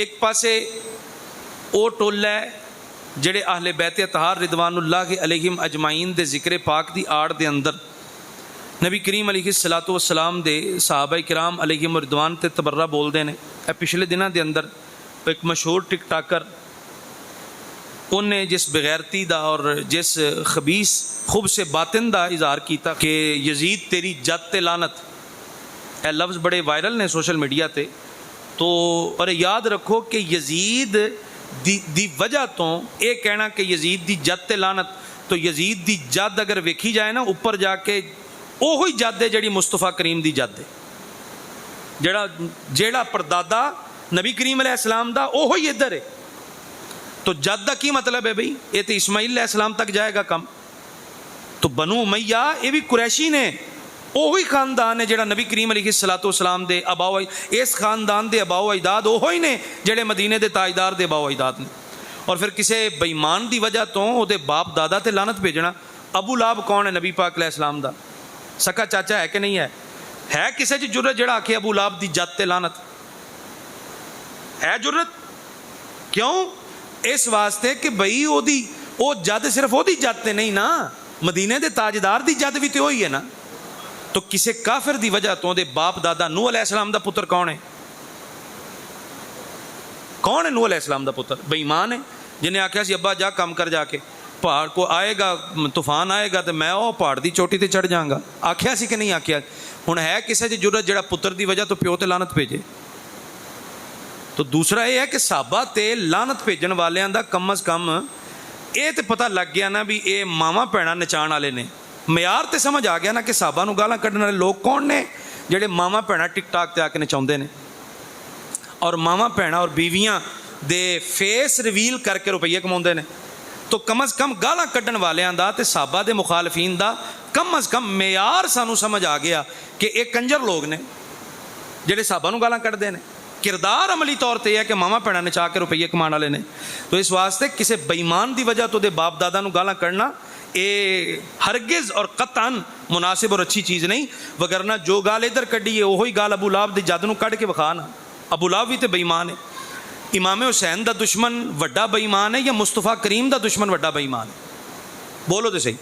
एक पासे वो टोला है ਜਿਹੜੇ आहले बैत अतहार रिदवानुल्लाह अलैहिम अजमाइन दे जिक्र पाक दी आड़ दे अंदर नबी करीम अलैहिस्सलातु वस्सलाम दे सहाबा किराम अलैहिम रिदवान ते तबर्रा बोलते हैं। पिछले दिनों के अंदर एक मशहूर टिकटाकर उन्हें जिस बगैरती का और जिस खबीस खुब से बातिन का इजहार किया कि यजीद तेरी जत ते लानत, यह लफ्ज़ बड़े वायरल ने सोशल मीडिया ते। तो और याद रखो कि यजीद दी वजह तो ये कहना कि यजीद दी जत ते लानत, तो यजीद दी जद अगर वेखी जाए ना ऊपर जाके ओहो ही जद है जी मुस्तफा करीम दी जद है, जेड़ा परदादा नबी करीम अलैहिस्सलाम दा ओहो ही इधर है। तो जद का की मतलब है भाई, ये तो इस्माइल अलैहिस्सलाम तक जाएगा कम। तो बनु उमैया ये भी कुरैशी ने, ओही खानदान है जेड़ा नबी करीम अलैहिस्सलातु वस्सलाम दे अबाओ, इस खानदान दे अबाओ अजदाद ओहो ही ने जेड़े मदीने दे ताजदार दे अबाओ अजदाद ने। और फिर किसी बेईमान की वजह तो वो बाप दादा ते लानत भेजना। अबू लाब कौन है? नबी पाक अलैहिस्सलाम दा सका चाचा है कि नहीं है? है किसी च जुर्रत जेड़ा आखे अबू लाब दी जत ते लानत? है जुर्रत? क्यों? इस वास्ते कि बई ओदी ओ जद सिर्फ ओदी जत ते नहीं ना, मदीने दे ताजदार दी जद भी तो ही है ना। तो किसी काफिर दी वजह तो दे बाप दादा नूह अलैहिस्सलाम दा पुत्र कौन है? कौन है नूह अलैहिस्सलाम दा पुत्र? बेईमान है जिन्हें आख्या सी अब्बा जा कम कर जाके, पहाड़ को आएगा तूफान आएगा तो मैं वो पहाड़ की चोटी ते चढ़ जाऊँगा। आख्या सी कि नहीं आख्या? हुण है किसी च जुर्रत जेड़ा पुत्र की वजह तो प्यो ते लानत भेजे? तो दूसरा ये है कि साहबा ते लानत भेजन वालियां दा कम अज़ कम ये तो पता लग गया ना भी ये मावां भैणां नचाण वाले ने। म्यार तो समझ आ गया ना कि साहबा नूं गालां कड्ढण वाले लोग कौन ने? जेड़े मावां भैणां टिकटाक ते आके नचाउंदे ने और मावां भैणां और बीवियां दे फेस रिवील करके रुपये कमाउंदे ने। तो कम अज़ कम गालां कड्ढण वालियां दा ते साहबा दे मुखालफीन दा कम अज़ कम म्यार सानूं समझ आ गया कि ये कंजर लोग ने जेड़े साहबा नूं गालां कड्ढदे ने। किरदार अमली तौर पर है कि मावां भैणां नचा के रुपये कमाने वाले ने। तो इस वास्ते किसी बेईमान की वजह तो दे बाप दादा नूं गालां कढ़ना ये हरगिज़ और कतन मुनासिब और अच्छी चीज़ नहीं। वगरना जो गाल इधर कढ़ी है वही गाल अबू लाब दी जद नूं कढ़ के विखा ना। अबू लाब भी तो बेईमान है। इमाम हुसैन दा दुश्मन वड्डा बेईमान है या मुस्तफा करीम दा दुश्मन वड्डा बेईमान है? बोलो तो सही।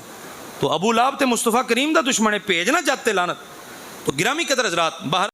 तो अबू लाब ते मुस्तफा करीम दा दुश्मन है, भेजना जद ते लानत। तो गिरामी कदर हज़रात बाहर